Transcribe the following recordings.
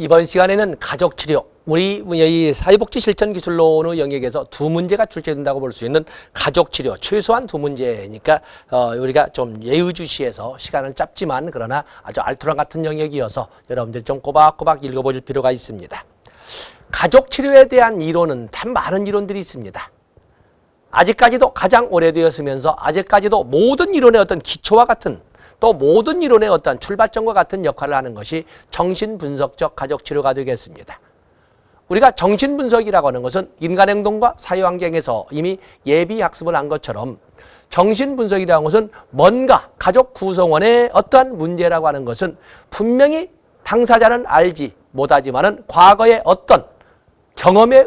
이번 시간에는 가족치료, 우리 이 사회복지실천기술론의 영역에서 두 문제가 출제된다고 볼 수 있는 가족치료, 최소한 두 문제니까 우리가 좀 예의주시해서 시간을 짧지만 그러나 아주 알토란 같은 영역이어서 여러분들이 좀 꼬박꼬박 읽어볼 필요가 있습니다. 가족치료에 대한 이론은 참 많은 이론들이 있습니다. 아직까지도 가장 오래되었으면서 아직까지도 모든 이론의 어떤 기초와 같은 또 모든 이론의 어떤 출발점과 같은 역할을 하는 것이 정신분석적 가족치료가 되겠습니다. 우리가 정신분석이라고 하는 것은 인간행동과 사회환경에서 이미 예비학습을 한 것처럼 정신분석이라는 것은 뭔가 가족 구성원의 어떠한 문제라고 하는 것은 분명히 당사자는 알지 못하지만은 과거의 어떤 경험에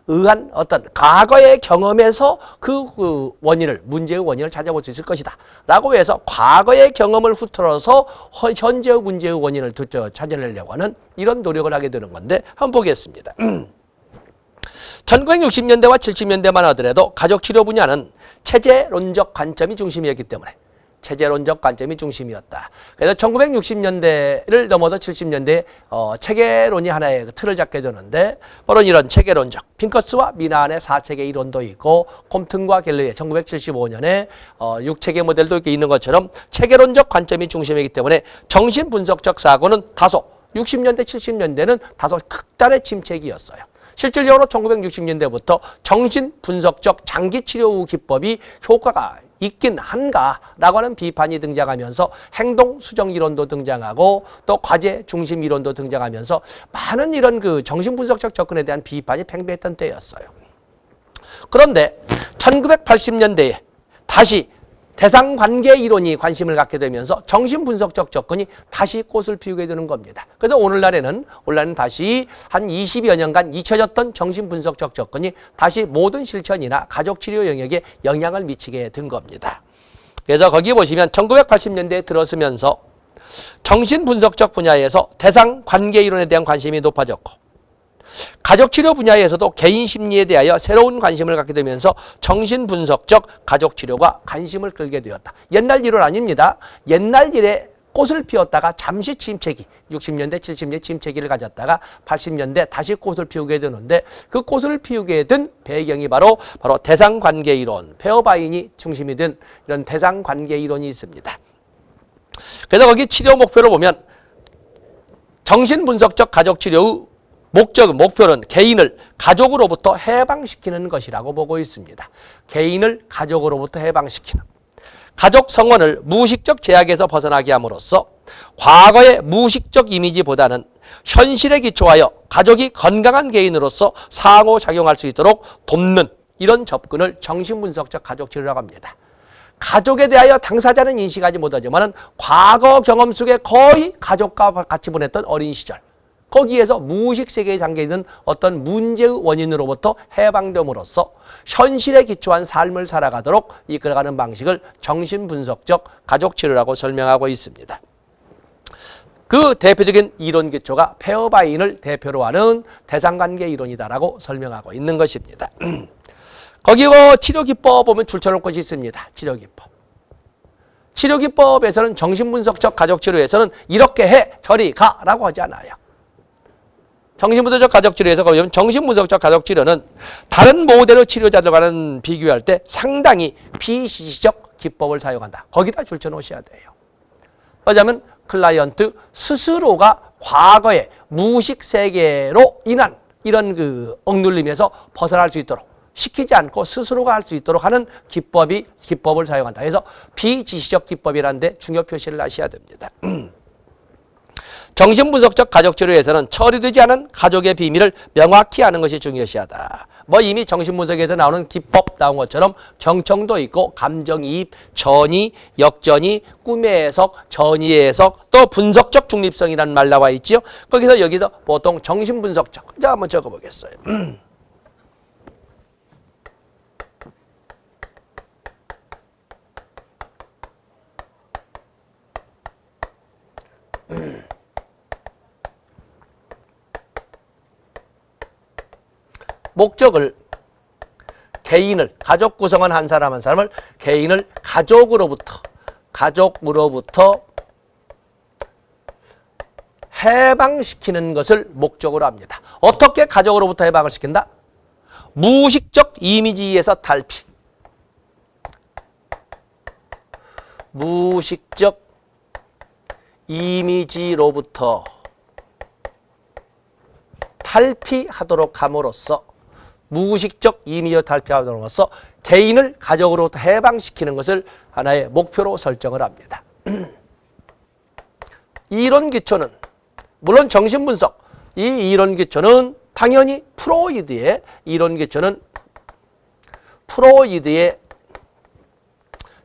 의한 어떤 과거의 경험에서 그 원인을, 문제의 원인을 찾아볼 수 있을 것이다 라고 해서 과거의 경험을 후틀어서 현재의 문제의 원인을 찾아내려고 하는 이런 노력을 하게 되는 건데 한번 보겠습니다. 1960년대와 70년대만 하더라도 가족치료 분야는 체제론적 관점이 중심이었기 때문에 체제론적 관점이 중심이었다. 그래서 1960년대를 넘어서 70년대에 체계론이 하나의 틀을 잡게 되는데 바로 이런 체계론적, 핑커스와 미나안의 4체계 이론도 있고 콤튼과 갤러의 1975년에 6체계 모델도 이렇게 있는 것처럼 체계론적 관점이 중심이기 때문에 정신분석적 사고는 다소 60년대, 70년대는 다소 극단의 침체기였어요. 실질적으로 1960년대부터 정신분석적 장기치료 기법이 효과가 있긴 한가라고 하는 비판이 등장하면서 행동수정이론도 등장하고 또 과제중심이론도 등장하면서 많은 이런 그 정신분석적 접근에 대한 비판이 팽배했던 때였어요. 그런데 1980년대에 다시 대상관계 이론이 관심을 갖게 되면서 정신분석적 접근이 다시 꽃을 피우게 되는 겁니다. 그래서 오늘날에는 다시 한 20여 년간 잊혀졌던 정신분석적 접근이 다시 모든 실천이나 가족치료 영역에 영향을 미치게 된 겁니다. 그래서 거기 보시면 1980년대에 들어서면서 정신분석적 분야에서 대상관계 이론에 대한 관심이 높아졌고 가족치료 분야에서도 개인 심리에 대하여 새로운 관심을 갖게 되면서 정신분석적 가족치료가 관심을 끌게 되었다. 옛날 이론 아닙니다. 옛날 일에 꽃을 피웠다가 잠시 침체기, 60년대, 70년대 침체기를 가졌다가 80년대 다시 꽃을 피우게 되는데 그 꽃을 피우게 된 배경이 바로 대상관계 이론, 페어바인이 중심이 된 이런 대상관계 이론이 있습니다. 그래서 거기 치료 목표를 보면 정신분석적 가족치료의 목표는 개인을 가족으로부터 해방시키는 것이라고 보고 있습니다. 개인을 가족으로부터 해방시키는. 가족 성원을 무의식적 제약에서 벗어나게 함으로써 과거의 무의식적 이미지보다는 현실에 기초하여 가족이 건강한 개인으로서 상호작용할 수 있도록 돕는 이런 접근을 정신분석적 가족치료라고 합니다. 가족에 대하여 당사자는 인식하지 못하지만 과거 경험 속에 거의 가족과 같이 보냈던 어린 시절 거기에서 무의식 세계에 잠겨있는 어떤 문제의 원인으로부터 해방됨으로써 현실에 기초한 삶을 살아가도록 이끌어가는 방식을 정신분석적 가족치료라고 설명하고 있습니다. 그 대표적인 이론 기초가 페어바인을 대표로 하는 대상관계 이론이다라고 설명하고 있는 것입니다. 거기 치료기법 보면 줄쳐놓을 것이 있습니다. 치료기법. 치료기법에서는 정신분석적 가족치료에서는 이렇게 해, 저리 가라고 하지 않아요. 정신분석적 가족치료에서 보면 정신분석적 가족치료는 다른 모델의 치료자들과는 비교할 때 상당히 비시시적 기법을 사용한다. 거기다 줄쳐놓으셔야 돼요. 왜냐하면 클라이언트 스스로가 과거의 무의식 세계로 인한 이런 그 억눌림에서 벗어날 수 있도록 시키지 않고 스스로가 할 수 있도록 하는 기법을 사용한다. 그래서 비지시적 기법이라는 데 중요 표시를 하셔야 됩니다. 정신분석적 가족치료에서는 처리되지 않은 가족의 비밀을 명확히 아는 것이 중요시하다. 이미 정신분석에서 나오는 기법 나온 것처럼 경청도 있고 감정이입, 전이, 역전이, 꿈의 해석, 전이의 해석, 또 분석적 중립성이라는 말 나와 있죠. 여기서 보통 정신분석적. 자, 한번 적어보겠어요. 목적을 개인을 가족 구성원 한 사람 한 사람을 개인을 가족으로부터 해방시키는 것을 목적으로 합니다. 어떻게 가족으로부터 해방을 시킨다? 무의식적 이미지에서 탈피. 무의식적 이미지로부터 탈피하도록 함으로써 무의식적 이미지로 탈피하도록으로써 개인을 가족으로부터 해방시키는 것을 하나의 목표로 설정을 합니다. 이론 기초는 물론 정신분석, 이 이론 기초는 당연히 프로이드의 이론 기초는 프로이드의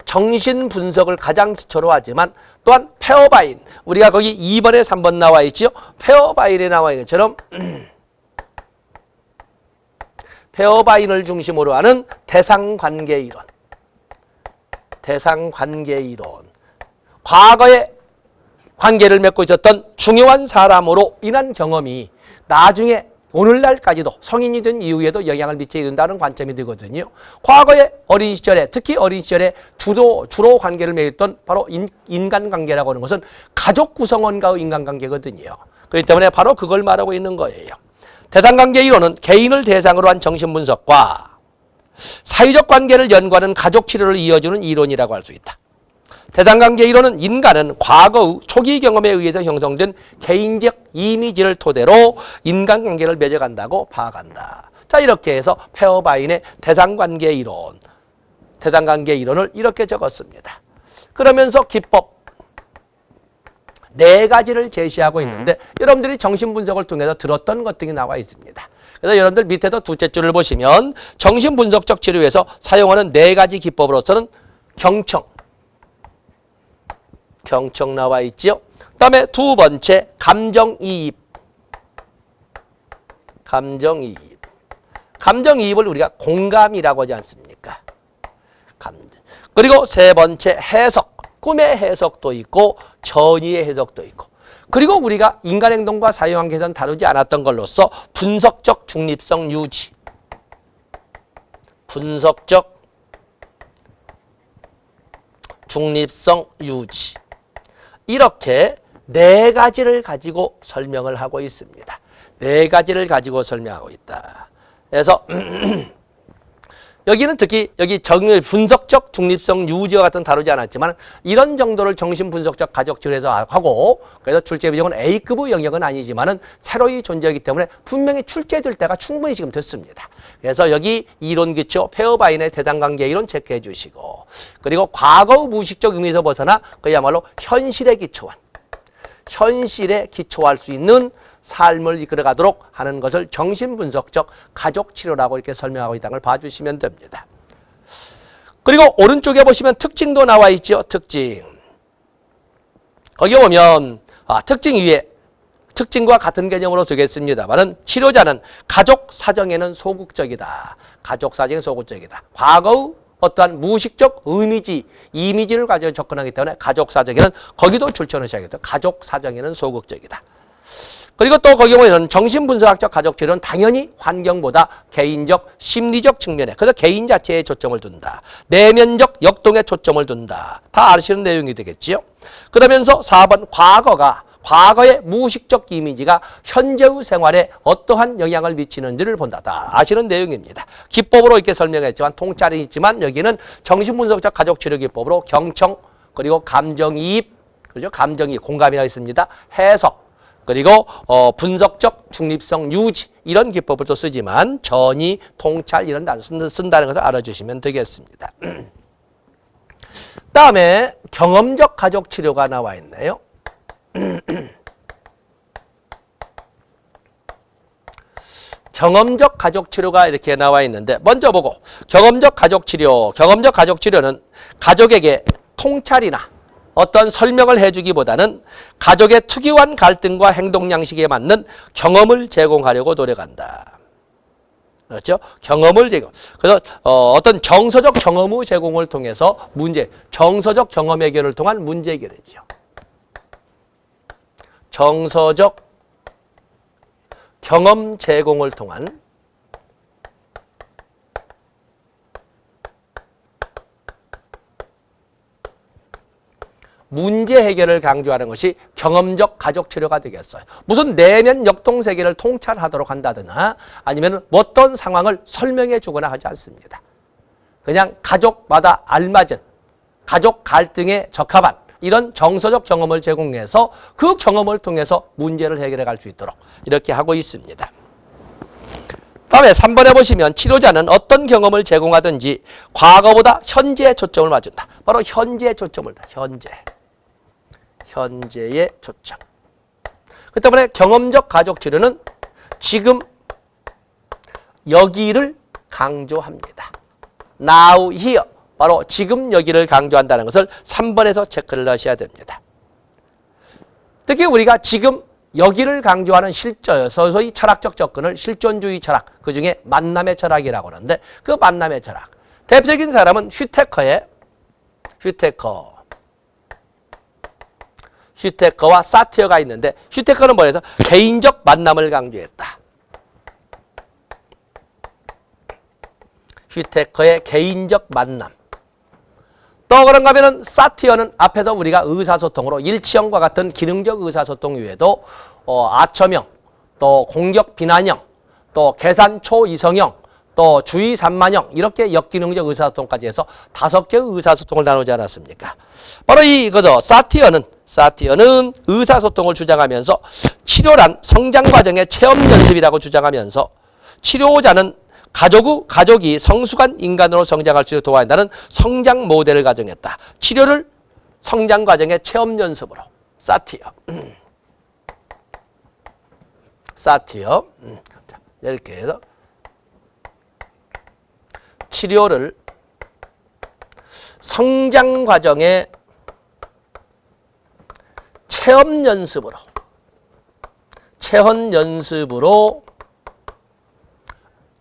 정신분석을 가장 기초로 하지만 또한 페어바인, 우리가 거기 2번에 3번 나와 있죠. 페어바인에 나와 있는 것처럼 페어바인을 중심으로 하는 대상관계이론, 과거에 관계를 맺고 있었던 중요한 사람으로 인한 경험이 나중에 오늘날까지도 성인이 된 이후에도 영향을 미치게 된다는 관점이 되거든요. 과거에 어린 시절에, 특히 어린 시절에 주로 관계를 맺었던 바로 인간관계라고 하는 것은 가족 구성원과의 인간관계거든요. 그렇기 때문에 바로 그걸 말하고 있는 거예요. 대상관계 이론은 개인을 대상으로 한 정신분석과 사회적 관계를 연구하는 가족치료를 이어주는 이론이라고 할 수 있다. 대상관계 이론은 인간은 과거의 초기 경험에 의해서 형성된 개인적 이미지를 토대로 인간관계를 맺어간다고 파악한다. 자, 이렇게 해서 페어바인의 대상관계 이론을 이렇게 적었습니다. 그러면서 기법 4가지를 제시하고 있는데 여러분들이 정신분석을 통해서 들었던 것들이 나와 있습니다. 그래서 여러분들 밑에도 둘째 줄을 보시면 정신분석적 치료에서 사용하는 4가지 기법으로서는 경청 나와 있죠. 그 다음에 두 번째 감정이입. 감정이입을 우리가 공감이라고 하지 않습니까? 그리고 세 번째 해석. 꿈의 해석도 있고 전이의 해석도 있고, 그리고 우리가 인간행동과 사회관계에서는 다루지 않았던 걸로서 분석적 중립성 유지. 이렇게 4가지를 가지고 설명을 하고 있습니다. 4가지를 가지고 설명하고 있다. 그래서 여기는 특히 여기 분석적 중립성 유지와 같은 다루지 않았지만 이런 정도를 정신분석적 가족치료에서 하고, 그래서 출제 비중은 A급의 영역은 아니지만은 새로이 존재하기 때문에 분명히 출제될 때가 충분히 지금 됐습니다. 그래서 여기 이론 기초 페어바인의 대상관계 이론 체크해 주시고, 그리고 과거의 무의식적 의미에서 벗어나 그야말로 현실에 기초할 수 있는 삶을 이끌어가도록 하는 것을 정신분석적 가족치료라고 이렇게 설명하고 있다는 걸 봐주시면 됩니다. 그리고 오른쪽에 보시면 특징도 나와 있죠. 특징. 거기 보면 특징 위에 특징과 같은 개념으로 되겠습니다만은 치료자는 가족 사정에는 소극적이다. 과거의 어떠한 무의식적 이미지를 가지고 접근하기 때문에 가족 사정에는 거기도 출처를 시작했다. 가족 사정에는 소극적이다. 그리고 또 거기 보면 정신분석학적 가족치료는 당연히 환경보다 개인적, 심리적 측면에, 그래서 개인 자체에 초점을 둔다. 내면적 역동에 초점을 둔다. 다 아시는 내용이 되겠지요. 그러면서 4번 과거의 무의식적 이미지가 현재의 생활에 어떠한 영향을 미치는지를 본다. 다 아시는 내용입니다. 기법으로 이렇게 설명했지만 통찰이 있지만 여기는 정신분석적 가족치료 기법으로 경청, 그리고 감정이입, 그렇죠? 감정이입, 공감이나 있습니다. 해석, 그리고 분석적 중립성 유지, 이런 기법을 또 쓰지만 전이, 통찰 이런 단어 쓴다는 것을 알아주시면 되겠습니다. 다음에 경험적 가족치료가 나와 있네요. 경험적 가족치료가 이렇게 나와 있는데 먼저 보고, 경험적 가족치료는 가족에게 통찰이나 어떤 설명을 해주기보다는 가족의 특유한 갈등과 행동 양식에 맞는 경험을 제공하려고 노력한다. 그렇죠? 경험을 제공. 그래서 어떤 정서적 경험의 제공을 통해서 정서적 경험 해결을 통한 문제 해결이죠. 정서적 경험 제공을 통한 문제 해결을 강조하는 것이 경험적 가족 치료가 되겠어요. 무슨 내면 역동 세계를 통찰하도록 한다거나 아니면 어떤 상황을 설명해 주거나 하지 않습니다. 그냥 가족마다 알맞은 가족 갈등에 적합한 이런 정서적 경험을 제공해서 그 경험을 통해서 문제를 해결해 갈 수 있도록 이렇게 하고 있습니다. 다음에 3번에 보시면 치료자는 어떤 경험을 제공하든지 과거보다 현재에 초점을 맞춘다. 바로 현재에 초점을 다. 현재에 초점. 그 때문에 경험적 가족 치료는 지금 여기를 강조합니다. Now, here. 바로 지금 여기를 강조한다는 것을 3번에서 체크를 하셔야 됩니다. 특히 우리가 지금 여기를 강조하는 소위 철학적 접근을 실존주의 철학, 그중에 만남의 철학이라고 하는데 그 만남의 철학. 대표적인 사람은 슈테커와 사티어가 있는데 슈테커는 뭐래서 개인적 만남을 강조했다. 슈테커의 개인적 만남. 또 그런가 하면은 사티어는 앞에서 우리가 의사소통으로 일치형과 같은 기능적 의사소통 외에도 아첨형, 또 공격 비난형, 또 계산 초이성형, 또 주의 산만형 이렇게 역기능적 의사소통까지 해서 5개의 의사소통을 나누지 않았습니까? 바로 이거죠. 사티어는 의사소통을 주장하면서 치료란 성장 과정의 체험 연습이라고 주장하면서 치료자는 가족이 성숙한 인간으로 성장할 수 있도록 도와준다는 성장 모델을 가정했다. 치료를 성장 과정의 체험 연습으로. 사티어. 이렇게 해서 치료를 성장 과정의 체험 연습으로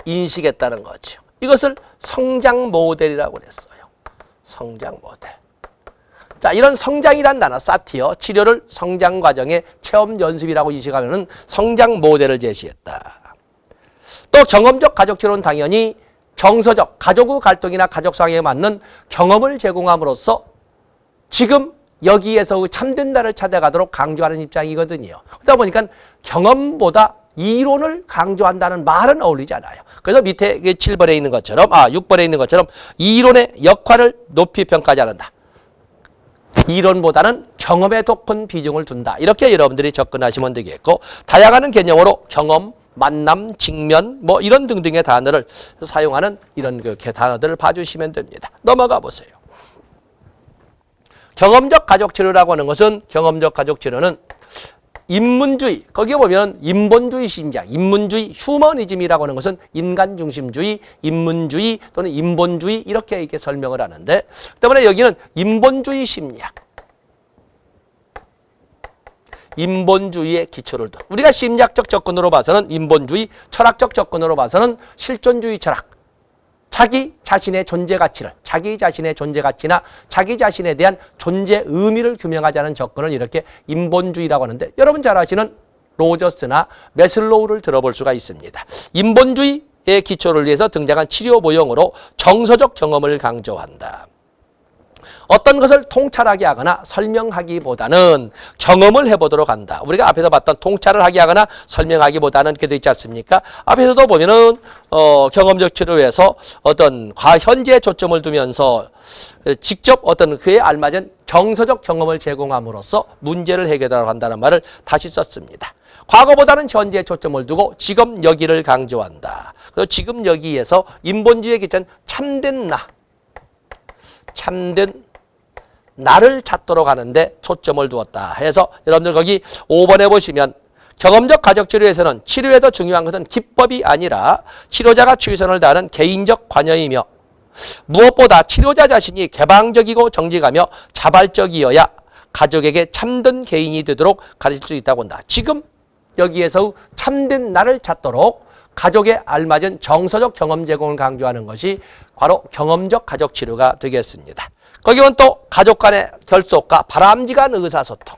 인식했다는 거죠. 이것을 성장 모델이라고 그랬어요. 성장 모델. 자, 이런 성장이란 단어, 사티어, 치료를 성장 과정의 체험 연습이라고 인식하면은 성장 모델을 제시했다. 또 경험적 가족 치료는 당연히 정서적, 가족의 갈등이나 가족 상황에 맞는 경험을 제공함으로써 지금 여기에서 참된 나를 찾아가도록 강조하는 입장이거든요. 그러다 보니까 경험보다 이론을 강조한다는 말은 어울리지 않아요. 그래서 밑에 7번에 있는 것처럼, 6번에 있는 것처럼 이론의 역할을 높이 평가하지 않는다. 이론보다는 경험에 더 큰 비중을 둔다. 이렇게 여러분들이 접근하시면 되겠고, 다양한 개념으로 경험, 만남, 직면, 뭐 이런 등등의 단어를 사용하는 이런 단어들을 봐주시면 됩니다. 넘어가 보세요. 경험적 가족 치료라고 하는 것은 경험적 가족 치료는 인문주의, 거기에 보면 인본주의 심리학, 인문주의, 휴머니즘이라고 하는 것은 인간중심주의, 인문주의 또는 인본주의 이렇게 설명을 하는데 때문에 여기는 인본주의 심리학, 인본주의의 기초를 둔 우리가 심리학적 접근으로 봐서는 인본주의, 철학적 접근으로 봐서는 실존주의 철학, 자기 자신의 존재 가치를, 자기 자신의 존재 가치나 자기 자신에 대한 존재 의미를 규명하지 않은 접근을 이렇게 인본주의라고 하는데 여러분 잘 아시는 로저스나 매슬로우를 들어볼 수가 있습니다. 인본주의의 기초를 위해서 등장한 치료 모형으로 정서적 경험을 강조한다. 어떤 것을 통찰하게 하거나 설명하기보다는 경험을 해보도록 한다. 우리가 앞에서 봤던 통찰을 하게 하거나 설명하기보다는 이렇게 되어 있지 않습니까? 앞에서도 보면은 경험적 치료에서 어떤 현재에 초점을 두면서 직접 어떤 그에 알맞은 정서적 경험을 제공함으로써 문제를 해결하도록 한다는 말을 다시 썼습니다. 과거보다는 현재에 초점을 두고 지금 여기를 강조한다. 그리고 지금 여기에서 인본주의의 기초는 참된 나를 찾도록 하는데 초점을 두었다 해서 여러분들 거기 5번에 보시면 경험적 가족 치료에서는 치료에서 중요한 것은 기법이 아니라 치료자가 최선을 다하는 개인적 관여이며 무엇보다 치료자 자신이 개방적이고 정직하며 자발적이어야 가족에게 참된 개인이 되도록 가르칠 수 있다고 한다. 지금 여기에서 참된 나를 찾도록 가족에 알맞은 정서적 경험 제공을 강조하는 것이 바로 경험적 가족 치료가 되겠습니다. 거기는 또 가족 간의 결속과 바람직한 의사소통.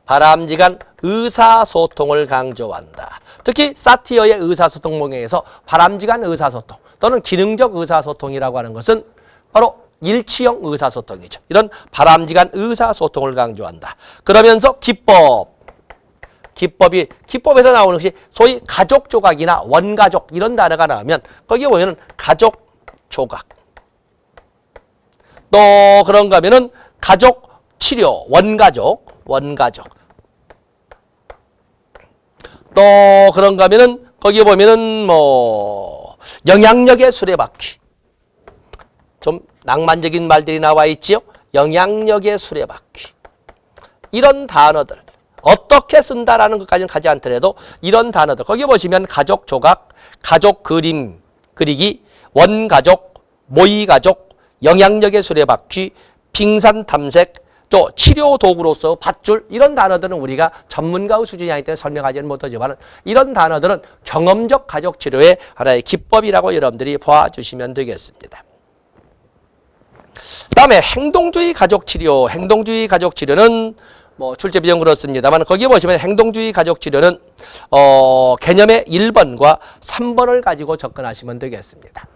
바람직한 의사소통을 강조한다. 특히 사티어의 의사소통 모형에서 바람직한 의사소통, 또는 기능적 의사소통이라고 하는 것은 바로 일치형 의사소통이죠. 이런 바람직한 의사소통을 강조한다. 그러면서 기법에서 나오는 것이 소위 가족조각이나 원가족 이런 단어가 나오면 거기에 보면은 가족조각, 또 그런가 하면은 가족치료, 원가족, 또 그런가 하면은 거기에 보면은 뭐 영향력의 수레바퀴, 좀 낭만적인 말들이 나와 있지요. 영향력의 수레바퀴. 이런 단어들 어떻게 쓴다라는 것까지는 가지 않더라도 이런 단어들 거기 보시면 가족 조각, 가족 그림 그리기, 원가족, 모의가족, 영향력의 수레바퀴, 빙산 탐색, 또 치료 도구로서 밧줄 이런 단어들은 우리가 전문가의 수준이 아니기 때문에 설명하지는 못하지만 이런 단어들은 경험적 가족 치료의 하나의 기법이라고 여러분들이 봐주시면 되겠습니다. 다음에 행동주의 가족치료. 행동주의 가족치료는 뭐 출제 비용 그렇습니다만 거기에 보시면 행동주의 가족치료는 개념의 1번과 3번을 가지고 접근하시면 되겠습니다.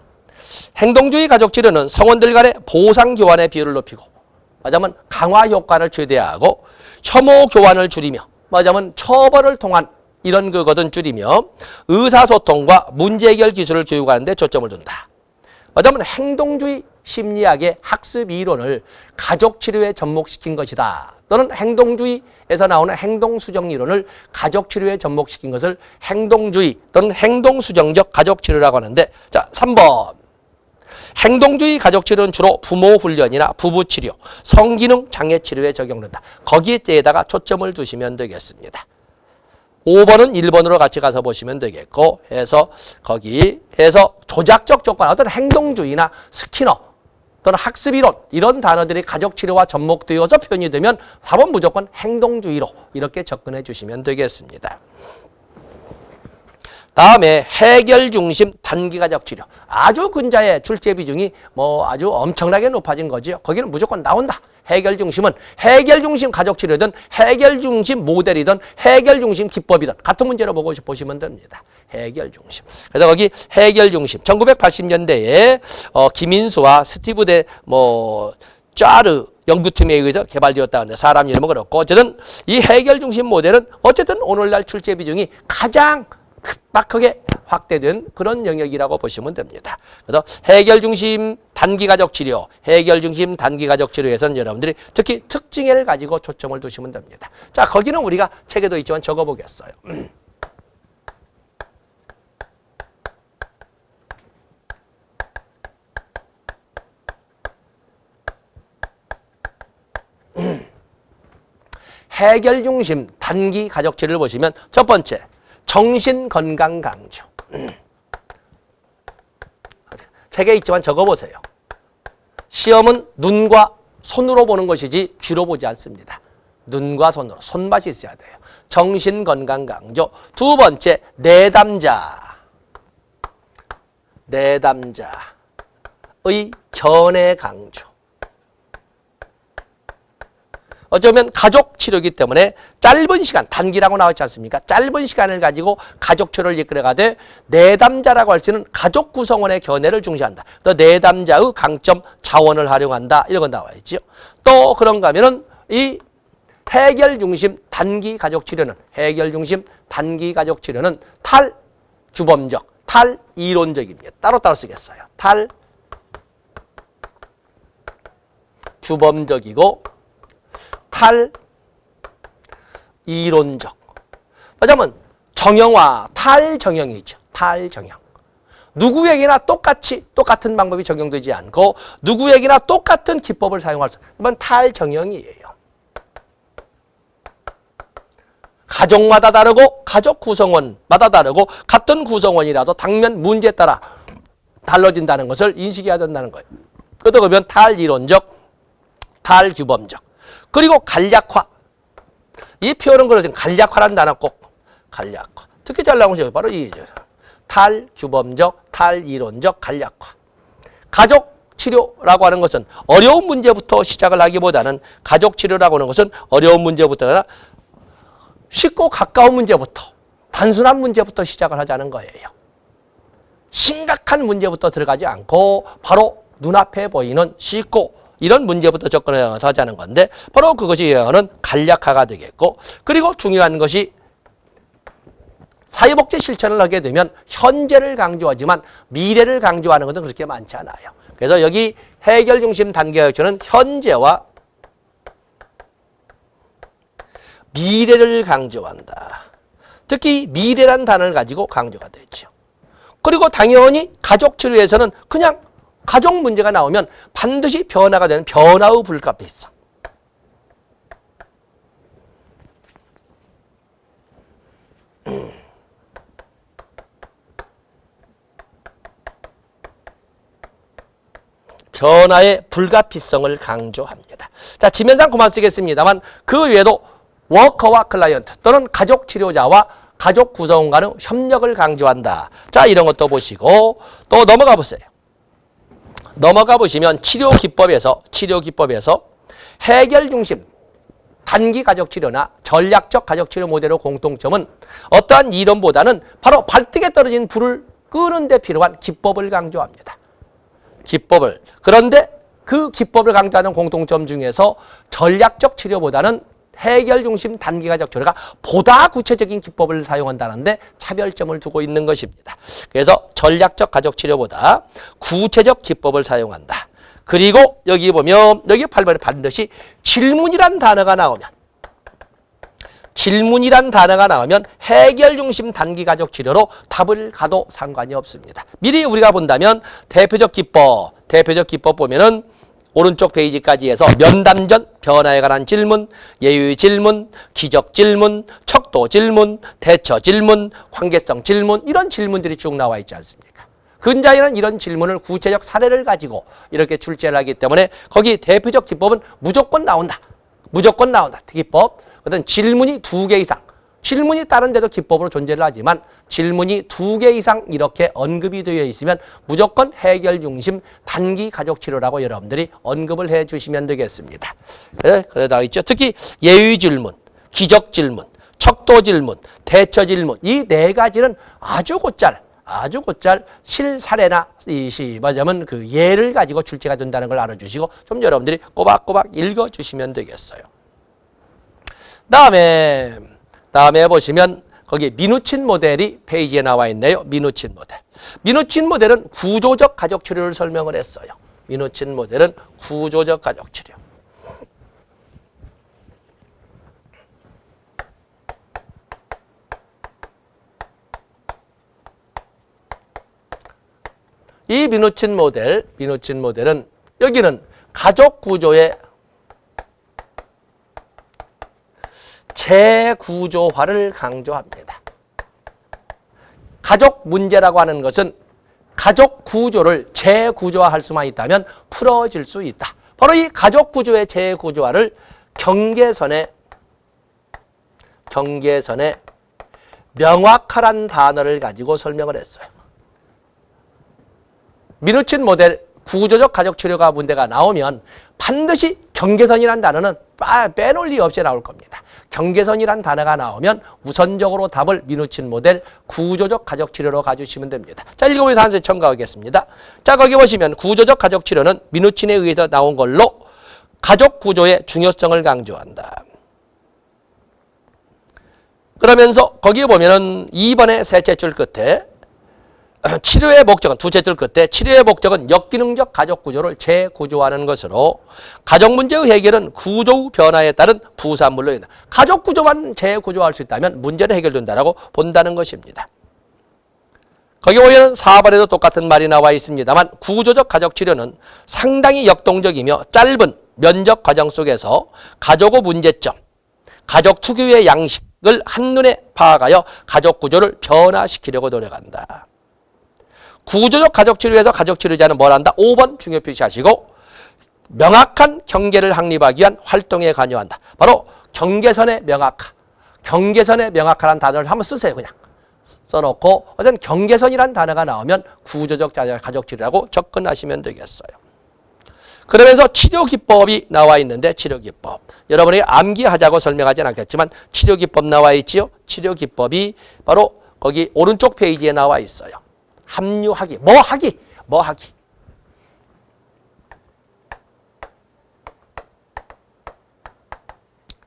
행동주의 가족치료는 성원들 간의 보상교환의 비율을 높이고 말하자면 강화 효과를 최대화하고 혐오 교환을 줄이며 말하자면 처벌을 통한 이런 거거든 줄이며 의사소통과 문제해결 기술을 교육하는 데 초점을 둔다. 말하자면 행동주의 심리학의 학습 이론을 가족치료에 접목시킨 것이다. 또는 행동주의에서 나오는 행동수정 이론을 가족치료에 접목시킨 것을 행동주의 또는 행동수정적 가족치료라고 하는데, 자, 3번. 행동주의 가족치료는 주로 부모 훈련이나 부부치료, 성기능 장애치료에 적용된다. 거기에다가 초점을 두시면 되겠습니다. 5번은 1번으로 같이 가서 보시면 되겠고 해서 거기 해서 조작적 조건 어떤 행동주의나 스키너 또는 학습이론 이런 단어들이 가족치료와 접목되어서 표현이 되면 답은 무조건 행동주의로 이렇게 접근해 주시면 되겠습니다. 다음에 해결중심 단기가족치료. 아주 근자의 출제 비중이 뭐 아주 엄청나게 높아진 거죠. 거기는 무조건 나온다. 해결중심은 해결중심 가족치료든 해결중심 모델이든 해결중심 기법이든 같은 문제로 보시면 됩니다. 해결중심. 그래서 거기 해결중심 1980년대에 김인수와 스티브 짜르 연구팀에 의해서 개발되었다는데 사람 이름은 그렇고 어쨌든 이 해결중심 모델은 어쨌든 오늘날 출제 비중이 가장 크게 확대된 그런 영역이라고 보시면 됩니다. 그래서 해결중심 단기가족치료, 해결중심 단기가족치료에서는 여러분들이 특히 특징을 가지고 초점을 두시면 됩니다. 자, 거기는 우리가 책에도 있지만 적어보겠어요. 해결중심 단기가족치료를 보시면 첫 번째 정신건강 강조. 책에 있지만 적어보세요. 시험은 눈과 손으로 보는 것이지 귀로 보지 않습니다. 눈과 손으로, 손맛이 있어야 돼요. 정신건강 강조. 두 번째, 내담자의 견해 강조. 어쩌면 가족 치료이기 때문에 짧은 시간, 단기라고 나왔지 않습니까? 짧은 시간을 가지고 가족 치료를 이끌어가되 내담자라고 할 수 있는 가족 구성원의 견해를 중시한다. 또 내담자의 강점, 자원을 활용한다. 이런 건 나와 있죠. 또 그런가 하면은 이 해결중심 단기 가족 치료는 탈주범적, 탈이론적입니다. 따로따로 쓰겠어요. 탈주범적이고 탈이론적. 왜냐하면 정형화, 탈정형이죠. 탈정형. 누구에게나 똑같은 방법이 적용되지 않고 누구에게나 똑같은 기법을 사용할 수 있는 탈정형이에요. 가족마다 다르고 가족 구성원마다 다르고 같은 구성원이라도 당면 문제에 따라 달라진다는 것을 인식해야 된다는 거예요. 그러다 보면 탈이론적, 탈주범적. 그리고 간략화. 이 표현은 그러죠. 간략화라는 단어 꼭. 간략화. 특히 잘 나온 것이 바로 이 탈규범적, 탈이론적 간략화. 가족 치료라고 하는 것은 어려운 문제부터 시작을 하기보다는 가족 치료라고 하는 것은 어려운 문제부터 아니라 쉽고 가까운 문제부터 단순한 문제부터 시작을 하자는 거예요. 심각한 문제부터 들어가지 않고 바로 눈앞에 보이는 쉽고 이런 문제부터 접근해서 하자는 건데 바로 그것이 영어는 간략화가 되겠고 그리고 중요한 것이 사회복지 실천을 하게 되면 현재를 강조하지만 미래를 강조하는 것은 그렇게 많지 않아요. 그래서 여기 해결 중심 단계 교육은 현재와 미래를 강조한다. 특히 미래란 단어를 가지고 강조가 되죠. 그리고 당연히 가족치료에서는 그냥 가족 문제가 나오면 반드시 변화가 되는 변화의 불가피성. 변화의 불가피성을 강조합니다. 자, 지면상 그만 쓰겠습니다만 그 외에도 워커와 클라이언트 또는 가족 치료자와 가족 구성원과의 협력을 강조한다. 자, 이런 것도 보시고 또 넘어가 보세요. 넘어가 보시면 치료 기법에서 해결 중심 단기 가족 치료나 전략적 가족 치료 모델의 공통점은 어떠한 이론보다는 바로 발등에 떨어진 불을 끄는 데 필요한 기법을 강조합니다. 기법을. 그런데 그 기법을 강조하는 공통점 중에서 전략적 치료보다는 해결 중심 단기 가족 치료가 보다 구체적인 기법을 사용한다는데 차별점을 두고 있는 것입니다. 그래서 전략적 가족 치료보다 구체적 기법을 사용한다. 그리고 여기 보면 여기 8번에 반드시 질문이란 단어가 나오면 해결 중심 단기 가족 치료로 답을 가도 상관이 없습니다. 미리 우리가 본다면 대표적 기법 보면은 오른쪽 페이지까지 해서 면담 전 변화에 관한 질문, 예의 질문, 기적 질문, 척도 질문, 대처 질문, 관계성 질문 이런 질문들이 쭉 나와 있지 않습니까? 근자에는 이런 질문을 구체적 사례를 가지고 이렇게 출제를 하기 때문에 거기 대표적 기법은 무조건 나온다. 기법. 어떤 질문이 2개 이상. 질문이 다른 데도 기법으로 존재를 하지만 질문이 2개 이상 이렇게 언급이 되어 있으면 무조건 해결 중심 단기 가족 치료라고 여러분들이 언급을 해 주시면 되겠습니다. 그래 나와 있죠. 특히 예의 질문, 기적 질문, 척도 질문, 대처 질문 이 4가지는 아주 곧잘 실사례나 말하자면 그 예를 가지고 출제가 된다는 걸 알아주시고 좀 여러분들이 꼬박꼬박 읽어주시면 되겠어요. 다음에 보시면 거기 미누친 모델이 페이지에 나와 있네요. 미누친 모델은 구조적 가족 치료를 설명을 했어요. 미누친 모델은 구조적 가족 치료. 이 미누친 모델은 여기는 가족 구조의 재구조화를 강조합니다. 가족 문제라고 하는 것은 가족 구조를 재구조화할 수만 있다면 풀어질 수 있다. 바로 이 가족 구조의 재구조화를 경계선에 명확하란 단어를 가지고 설명을 했어요. 미누친 모델 구조적 가족 치료가 문제가 나오면 반드시 경계선이라는 단어는 빼놓을 리 없이 나올 겁니다. 경계선이란 단어가 나오면 우선적으로 답을 미누친 모델 구조적 가족 치료로 가주시면 됩니다. 자, 읽어보면서 한 번 첨가하겠습니다. 자, 거기 보시면 구조적 가족 치료는 미누친에 의해서 나온 걸로 가족 구조의 중요성을 강조한다. 그러면서 거기에 보면은 2번의 셋째 줄 끝에 치료의 목적은 두째 줄 끝에 치료의 목적은 역기능적 가족 구조를 재구조하는 것으로 가족 문제의 해결은 구조 변화에 따른 부산물로 인한 가족 구조만 재구조할 수 있다면 문제는 해결된다라고 본다는 것입니다. 거기 보면 4번에도 똑같은 말이 나와 있습니다만 구조적 가족 치료는 상당히 역동적이며 짧은 면접 과정 속에서 가족의 문제점, 가족 특유의 양식을 한눈에 파악하여 가족 구조를 변화시키려고 노력한다. 구조적 가족치료에서 가족치료자는 뭘 한다? 5번 중요 표시하시고 명확한 경계를 확립하기 위한 활동에 관여한다. 바로 경계선의 명확하라는 단어를 한번 쓰세요. 그냥 써놓고 어떤 경계선이라는 단어가 나오면 구조적 가족치료라고 접근하시면 되겠어요. 그러면서 치료기법이 나와 있는데 치료기법. 여러분이 암기하자고 설명하지는 않겠지만 치료기법 나와 있지요. 치료기법이 바로 거기 오른쪽 페이지에 나와 있어요. 합류하기. 뭐 하기? 뭐 하기.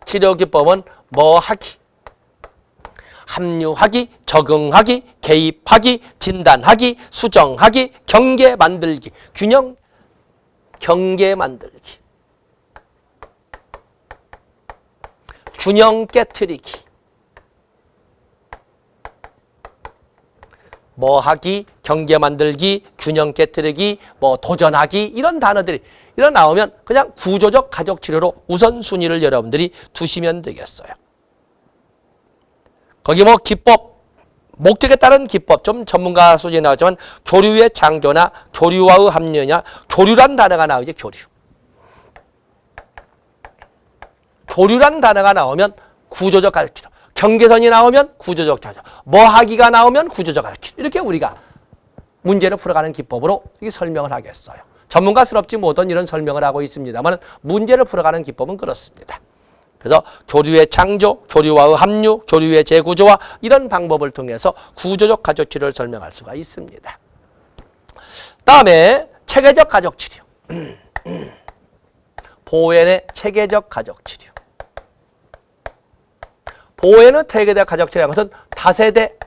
치료기법은 뭐 하기. 합류하기, 적응하기, 개입하기, 진단하기, 수정하기, 경계 만들기, 균형, 경계 만들기, 균형 깨트리기, 뭐 하기, 경계 만들기, 균형 깨트리기, 뭐 도전하기 이런 단어들이 이런 나오면 그냥 구조적 가족치료로 우선순위를 여러분들이 두시면 되겠어요. 거기 뭐 기법, 목적에 따른 기법, 좀 전문가 수준이 나오지만 교류의 창조나 교류와의 합류냐, 교류란 단어가 나오죠. 교류란 단어가 나오면 구조적 가족치료, 경계선이 나오면 구조적 자조, 뭐하기가 나오면 구조적 가족치료. 이렇게 우리가 문제를 풀어가는 기법으로 설명을 하겠어요. 전문가스럽지 못한 이런 설명을 하고 있습니다만 문제를 풀어가는 기법은 그렇습니다. 그래서 교류의 창조, 교류와의 합류, 교류의 재구조화 이런 방법을 통해서 구조적 가족치료를 설명할 수가 있습니다. 다음에 체계적 가족치료. 보웬의 체계적 가족치료. 보웬의 체계적 가족치료라는 것은 다세대,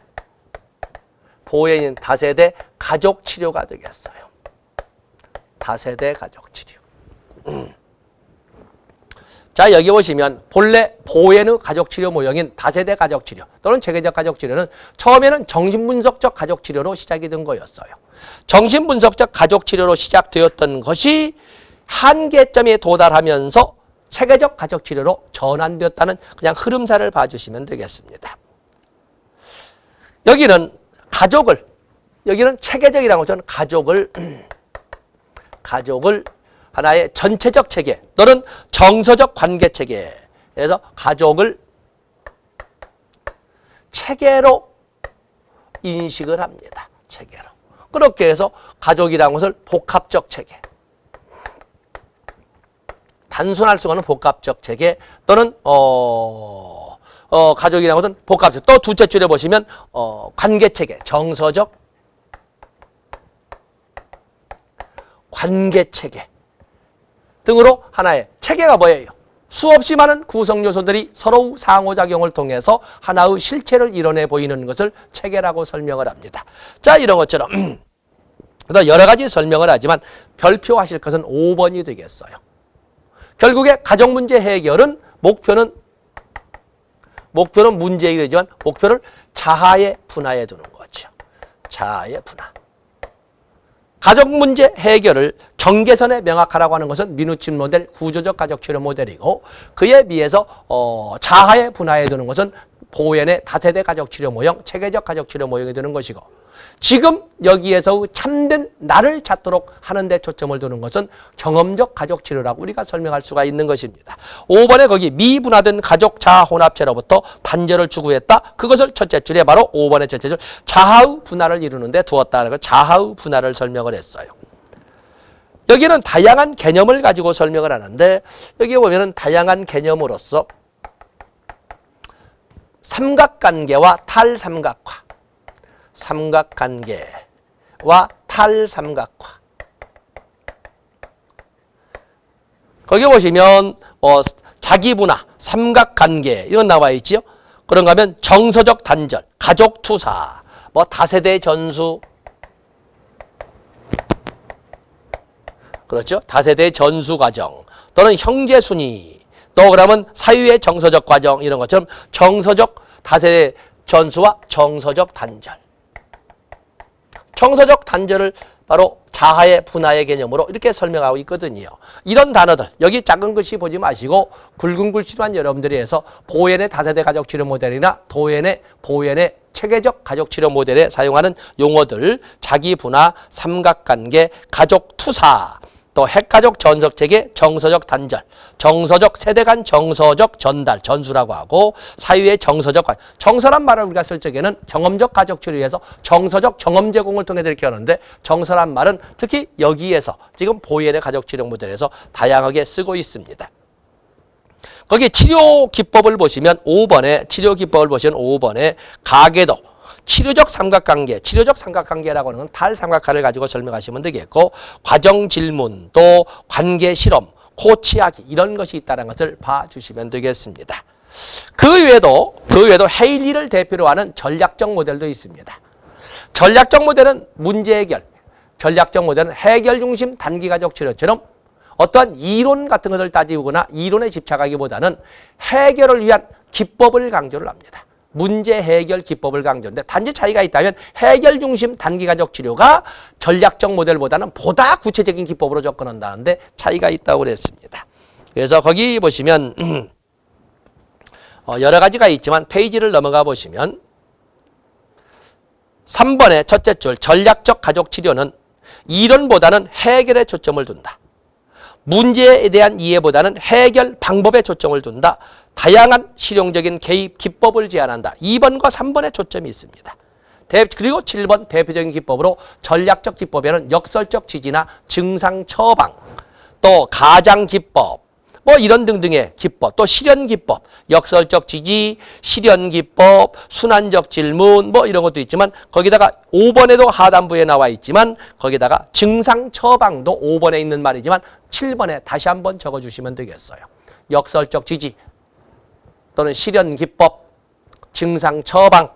보웬인 다세대 가족치료가 되겠어요. 다세대 가족치료. 자, 여기 보시면 본래 보웬의 가족치료 모형인 다세대 가족치료 또는 체계적 가족치료는 처음에는 정신분석적 가족치료로 시작이 된 거였어요. 정신분석적 가족치료로 시작되었던 것이 한계점에 도달하면서 체계적 가족치료로 전환되었다는 그냥 흐름사를 봐주시면 되겠습니다. 여기는 가족을, 여기는 체계적이라고 저는 가족을 하나의 전체적 체계 또는 정서적 관계 체계에서 가족을 체계로 인식을 합니다. 체계로. 그렇게 해서 가족이라는 것을 복합적 체계, 단순할 수가 없는 복합적 체계 또는 가족이라는 것은 복합적. 또 둘째 줄에 보시면 관계 체계, 정서적 관계 체계 등으로 하나의 체계가 뭐예요? 수없이 많은 구성 요소들이 서로 상호작용을 통해서 하나의 실체를 이뤄내 보이는 것을 체계라고 설명을 합니다. 자, 이런 것처럼 여러 가지 설명을 하지만 별표하실 것은 5번이 되겠어요. 결국에 가족 문제 해결은 목표는 문제 해결이지만 목표를 자아의 분화에 두는 거죠. 자아의 분화. 가족 문제 해결을 경계선에 명확하라고 하는 것은 미누친 모델 구조적 가족치료 모델이고 그에 비해서 자아의 분화에 두는 것은 보웬의 다세대 가족치료 모형, 체계적 가족치료 모형이 되는 것이고 지금 여기에서 참된 나를 찾도록 하는 데 초점을 두는 것은 경험적 가족치료라고 우리가 설명할 수가 있는 것입니다. 5번에 거기 미분화된 가족 자아 혼합체로부터 단절을 추구했다. 그것을 첫째 줄에 바로 5번의 첫째 줄 자아의 분화를 이루는 데 두었다는 것, 자아의 분화를 설명을 했어요. 여기는 다양한 개념을 가지고 설명을 하는데 여기 보면은 다양한 개념으로서 삼각관계와 탈삼각화, 삼각관계와 탈삼각화. 거기 보시면 자기분화, 삼각관계 이런 나와 있죠. 그런가 하면 정서적 단절, 가족투사, 뭐 다세대 전수, 그렇죠? 다세대 전수 과정 또는 형제순위, 또 그러면 사유의 정서적 과정 이런 것처럼 정서적 다세대 전수와 정서적 단절. 정서적 단절을 바로 자아의 분화의 개념으로 이렇게 설명하고 있거든요. 이런 단어들 여기 작은 글씨 보지 마시고 굵은 글씨만 여러분들이 해서 보웬의 다세대 가족치료 모델이나 보웬의 체계적 가족치료 모델에 사용하는 용어들 자기분화, 삼각관계, 가족투사, 또 핵가족 전석체계, 정서적 단절, 정서적 세대 간 정서적 전달, 전수라고 하고 사유의 정서적 관. 정서란 말을 우리가 쓸 적에는 경험적 가족치료에서 정서적 경험 제공을 통해 이렇게 하는데 정서란 말은 특히 여기에서 지금 보웬의 가족치료 모델에서 다양하게 쓰고 있습니다. 거기 치료 기법을 보시면 5번에 치료 기법을 보시면 5번에 가계도, 치료적 삼각관계, 치료적 삼각관계라고 하는 건 탈삼각관을 가지고 설명하시면 되겠고, 과정 질문, 또 관계 실험, 코치하기 이런 것이 있다는 것을 봐주시면 되겠습니다. 그 외에도 헤일리를 대표로 하는 전략적 모델도 있습니다. 전략적 모델은 문제 해결, 전략적 모델은 해결 중심 단기 가족 치료처럼 어떠한 이론 같은 것을 따지거나 이론에 집착하기보다는 해결을 위한 기법을 강조를 합니다. 문제 해결 기법을 강조하는데 단지 차이가 있다면 해결 중심 단기 가족 치료가 전략적 모델보다는 보다 구체적인 기법으로 접근한다는데 차이가 있다고 그랬습니다. 그래서 거기 보시면 여러 가지가 있지만 페이지를 넘어가 보시면 3번의 첫째 줄 전략적 가족 치료는 이론보다는 해결에 초점을 둔다. 문제에 대한 이해보다는 해결 방법에 초점을 둔다. 다양한 실용적인 개입 기법을 제안한다. 2번과 3번에 초점이 있습니다. 그리고 7번 대표적인 기법으로 전략적 기법에는 역설적 지지나 증상 처방, 또 가장 기법, 뭐 이런 등등의 기법, 또 실현 기법, 역설적 지지, 실현 기법, 순환적 질문 뭐 이런 것도 있지만 거기다가 5번에도 하단부에 나와 있지만 거기다가 증상 처방도 5번에 있는 말이지만 7번에 다시 한번 적어주시면 되겠어요. 역설적 지지 또는 실현 기법, 증상 처방,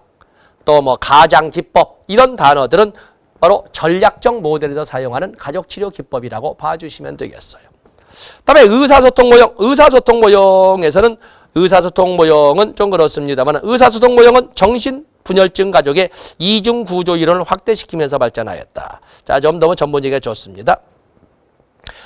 또 뭐 가장 기법 이런 단어들은 바로 전략적 모델에서 사용하는 가족치료 기법이라고 봐주시면 되겠어요. 다음에 의사소통 모형, 의사소통 모형에서는 의사소통 모형은 좀 그렇습니다만 의사소통 모형은 정신분열증 가족의 이중 구조 이론을 확대시키면서 발전하였다. 자, 좀 너무 전문적이게 좋습니다.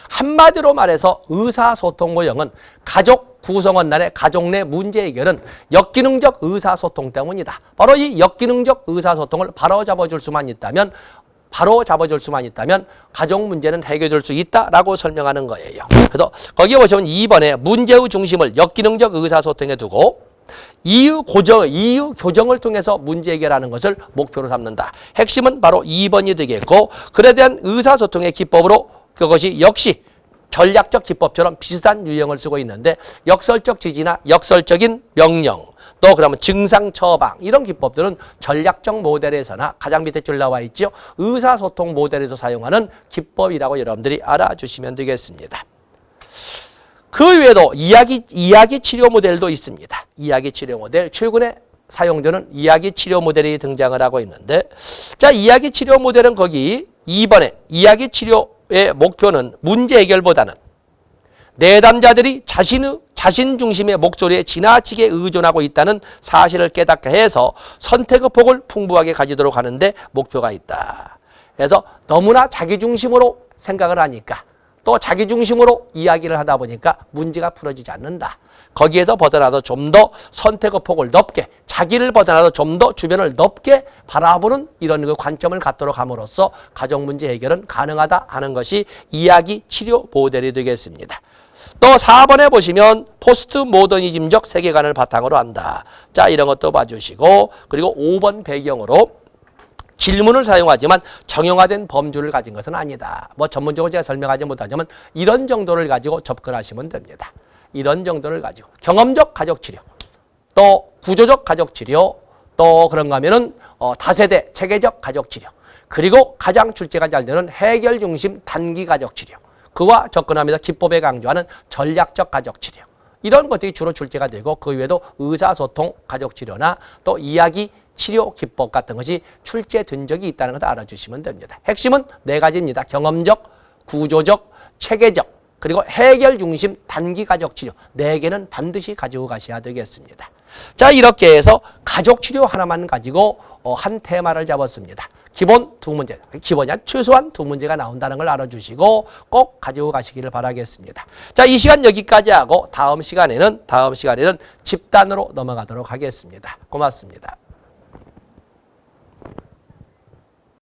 한마디로 말해서 의사소통 모형은 가족 구성원 간의 가족 내 문제 해결은 역기능적 의사소통 때문이다. 바로 이 역기능적 의사소통을 바로잡아줄 수만 있다면 가족 문제는 해결될 수 있다라고 설명하는 거예요. 그래서 거기에 보시면 2번에 문제의 중심을 역기능적 의사소통에 두고 이유 교정을 통해서 문제 해결하는 것을 목표로 삼는다. 핵심은 바로 2번이 되겠고 그에 대한 의사소통의 기법으로 그것이 역시 전략적 기법처럼 비슷한 유형을 쓰고 있는데 역설적 지지나 역설적인 명령 또 그러면 증상 처방 이런 기법들은 전략적 모델에서나 가장 밑에 줄 나와 있죠. 의사소통 모델에서 사용하는 기법이라고 여러분들이 알아주시면 되겠습니다. 그 외에도 이야기 치료 모델도 있습니다. 이야기 치료 모델 최근에 사용되는 이야기 치료 모델이 등장을 하고 있는데 자 이야기 치료 모델은 거기 2번에 이야기 치료의 목표는 문제 해결보다는 내담자들이 자신 중심의 목소리에 지나치게 의존하고 있다는 사실을 깨닫게 해서 선택의 폭을 풍부하게 가지도록 하는데 목표가 있다. 그래서 너무나 자기 중심으로 생각을 하니까 또 자기 중심으로 이야기를 하다 보니까 문제가 풀어지지 않는다. 거기에서 벗어나서 좀 더 선택의 폭을 넓게 자기를 벗어나서 좀 더 주변을 넓게 바라보는 이런 그 관점을 갖도록 함으로써 가족 문제 해결은 가능하다 하는 것이 이야기 치료 모델이 되겠습니다. 또 4번에 보시면 포스트 모더니즘적 세계관을 바탕으로 한다. 자 이런 것도 봐주시고 그리고 5번 배경으로 질문을 사용하지만 정형화된 범주를 가진 것은 아니다. 뭐 전문적으로 제가 설명하지 못하지만 이런 정도를 가지고 접근하시면 됩니다. 이런 정도를 가지고 경험적 가족치료, 또 구조적 가족치료, 또 그런가 하면은 다세대 체계적 가족치료, 그리고 가장 출제가 잘 되는 해결 중심 단기 가족치료, 그와 접근하면서 기법에 강조하는 전략적 가족치료 이런 것들이 주로 출제가 되고 그 외에도 의사소통 가족치료나 또 이야기 치료 기법 같은 것이 출제된 적이 있다는 것을 알아주시면 됩니다. 핵심은 4가지입니다. 경험적, 구조적, 체계적, 그리고 해결 중심 단기 가족 치료 4개는 반드시 가지고 가셔야 되겠습니다. 자 이렇게 해서 가족 치료 하나만 가지고 한 테마를 잡았습니다. 기본 2문제, 기본이 아니라 최소한 2문제가 나온다는 걸 알아주시고 꼭 가지고 가시기를 바라겠습니다. 자, 이 시간 여기까지 하고 다음 시간에는 집단으로 넘어가도록 하겠습니다. 고맙습니다.